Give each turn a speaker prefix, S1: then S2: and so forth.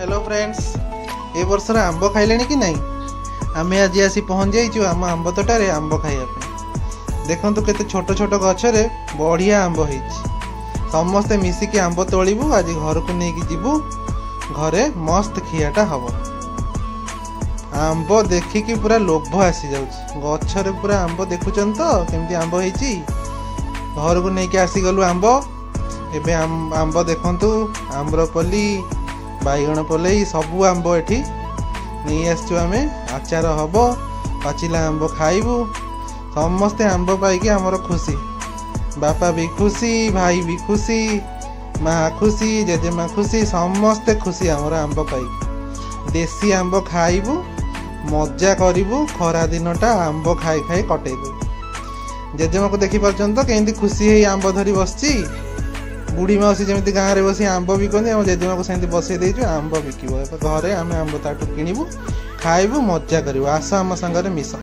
S1: Hello friends, ए वर्षर आंब खाइले कि नहीं? आमे आज आसी पहुँच जाइछु आम आंब तोटारे आंब खाइबा। देखंतु केते छोट छोट गछरे बढ़िया आंब होइछि। समस्ते मिसिकी आंब तोलिबु, आज घर को नेकी जिबु, घरे मस्त खियाटा हबो। आंब देखिकी पूरा लोभ आसी जाउछि। गछरे पूरा आंब देखुचन तो केमती आंब होइछि। घर को नेकी आसी गलु आंब। एबे आंब देखंतु आम्रपल्ली बैगण पलई सबू आंब एठी नहीं आसचु। आमे आचार हब, पाचिला आंब खाइबु। समस्ते आंब पाइकी आमर खुशी। बापा भी खुशी, भाई भी खुशी, माँ खुशी, जेजेमा खुशी, समस्ते खुशी आमर आंब पाइकी। देसी आंब खाइबु, मजा करिबु। खरा दिनटा आंब खाई खाई कटेइबु। जेजेमा को देखि परछन तो केंती खुशी हेई आंब धरी बसची। बुढ़ी माउसी जमी गाँव में बसी आंब बिकती, आम जेजेमा को सेमती बसई देचु आंब बिकब। घरे आम आंब ताठू किणु, खाइबु, मजा करूँ। आस आम सांगरे मिस।